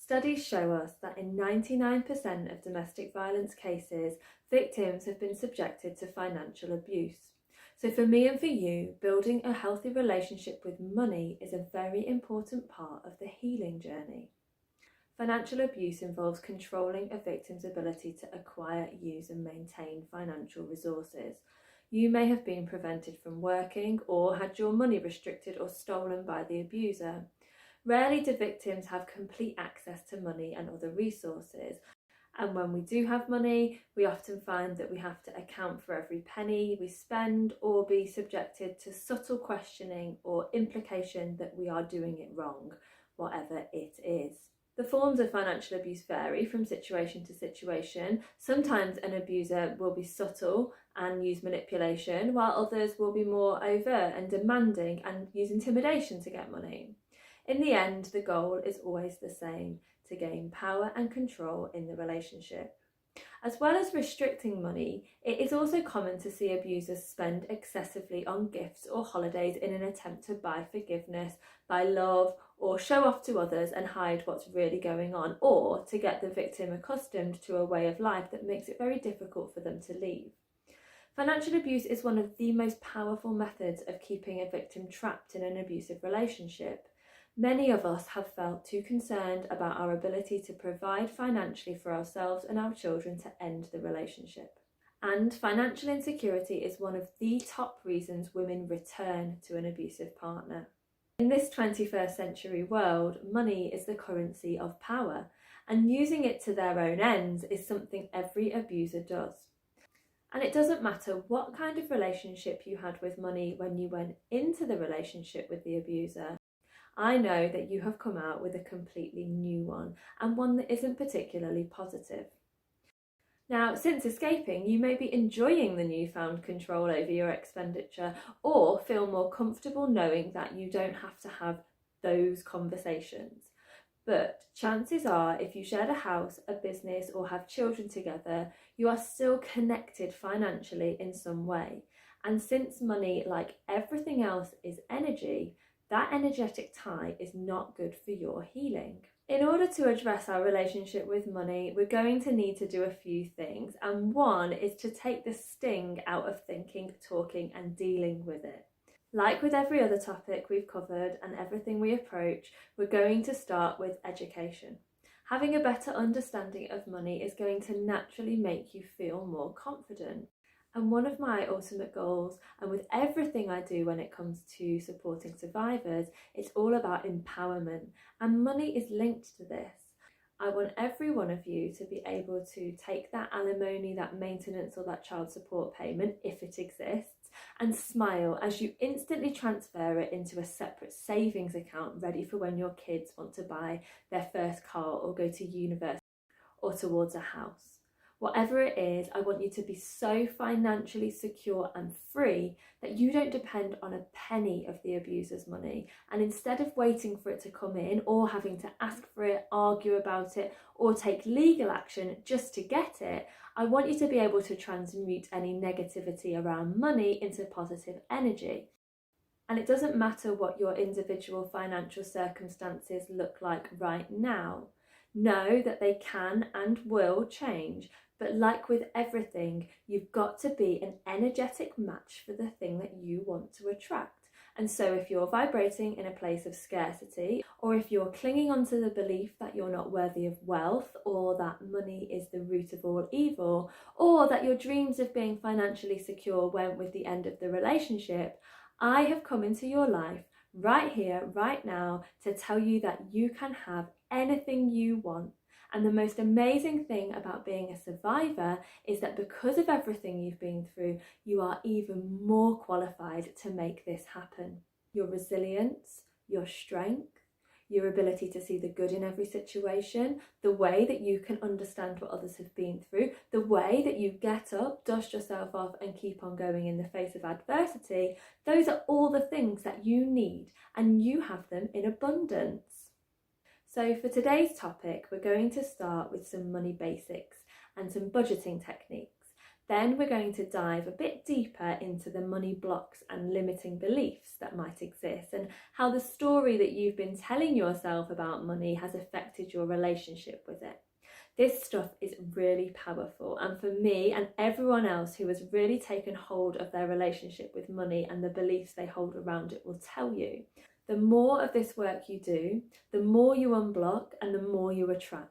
Studies show us that in 99% of domestic violence cases, victims have been subjected to financial abuse. So for me and for you, building a healthy relationship with money is a very important part of the healing journey. Financial abuse involves controlling a victim's ability to acquire, use and maintain financial resources. You may have been prevented from working or had your money restricted or stolen by the abuser. Rarely do victims have complete access to money and other resources. And when we do have money, we often find that we have to account for every penny we spend or be subjected to subtle questioning or implication that we are doing it wrong, whatever it is. The forms of financial abuse vary from situation to situation. Sometimes an abuser will be subtle and use manipulation, while others will be more overt and demanding and use intimidation to get money. In the end, the goal is always the same: to gain power and control in the relationship. As well as restricting money, it is also common to see abusers spend excessively on gifts or holidays in an attempt to buy forgiveness, buy love, or show off to others and hide what's really going on, or to get the victim accustomed to a way of life that makes it very difficult for them to leave. Financial abuse is one of the most powerful methods of keeping a victim trapped in an abusive relationship. Many of us have felt too concerned about our ability to provide financially for ourselves and our children to end the relationship. And financial insecurity is one of the top reasons women return to an abusive partner. In this 21st century world, money is the currency of power, and using it to their own ends is something every abuser does. And it doesn't matter what kind of relationship you had with money when you went into the relationship with the abuser. I know that you have come out with a completely new one, and one that isn't particularly positive. Now, since escaping, you may be enjoying the newfound control over your expenditure, or feel more comfortable knowing that you don't have to have those conversations. But chances are, if you shared a house, a business, or have children together, you are still connected financially in some way. And since money, like everything else, is energy, that energetic tie is not good for your healing. In order to address our relationship with money, we're going to need to do a few things, and one is to take the sting out of thinking, talking and dealing with it. Like with every other topic we've covered and everything we approach, we're going to start with education. Having a better understanding of money is going to naturally make you feel more confident. And one of my ultimate goals, and with everything I do when it comes to supporting survivors, it's all about empowerment, and money is linked to this. I want every one of you to be able to take that alimony, that maintenance or that child support payment, if it exists, and smile as you instantly transfer it into a separate savings account ready for when your kids want to buy their first car or go to university or towards a house. Whatever it is, I want you to be so financially secure and free that you don't depend on a penny of the abuser's money. And instead of waiting for it to come in or having to ask for it, argue about it, or take legal action just to get it, I want you to be able to transmute any negativity around money into positive energy. And it doesn't matter what your individual financial circumstances look like right now. Know that they can and will change. But like with everything, you've got to be an energetic match for the thing that you want to attract. And so if you're vibrating in a place of scarcity, or if you're clinging onto the belief that you're not worthy of wealth, or that money is the root of all evil, or that your dreams of being financially secure went with the end of the relationship, I have come into your life right here, right now, to tell you that you can have anything you want. And the most amazing thing about being a survivor is that because of everything you've been through, you are even more qualified to make this happen. Your resilience, your strength, your ability to see the good in every situation, the way that you can understand what others have been through, the way that you get up, dust yourself off and keep on going in the face of adversity, those are all the things that you need, and you have them in abundance. So for today's topic, we're going to start with some money basics and some budgeting techniques. Then we're going to dive a bit deeper into the money blocks and limiting beliefs that might exist, and how the story that you've been telling yourself about money has affected your relationship with it. This stuff is really powerful, and for me and everyone else who has really taken hold of their relationship with money and the beliefs they hold around it will tell you, the more of this work you do, the more you unblock and the more you attract.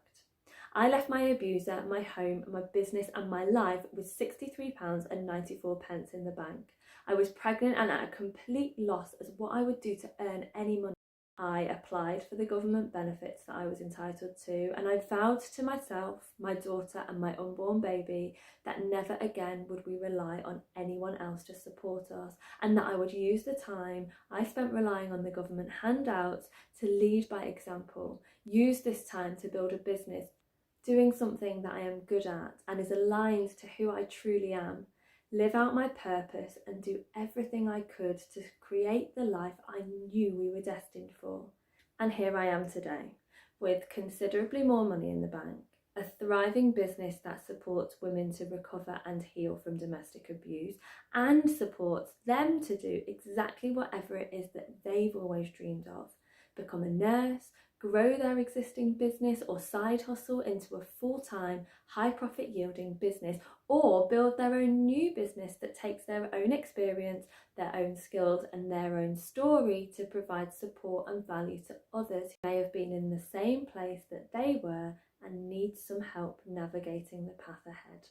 I left my abuser, my home, my business and my life with £63.94 in the bank. I was pregnant and at a complete loss as what I would do to earn any money. I applied for the government benefits that I was entitled to, and I vowed to myself, my daughter and my unborn baby that never again would we rely on anyone else to support us, and that I would use the time I spent relying on the government handouts to lead by example, use this time to build a business, doing something that I am good at and is aligned to who I truly am, live out my purpose and do everything I could to create the life I knew we were destined for. And here I am today, with considerably more money in the bank, a thriving business that supports women to recover and heal from domestic abuse and supports them to do exactly whatever it is that they've always dreamed of. Become a nurse, grow their existing business or side hustle into a full-time, high-profit yielding business, or build their own new business that takes their own experience, their own skills and their own story to provide support and value to others who may have been in the same place that they were and need some help navigating the path ahead.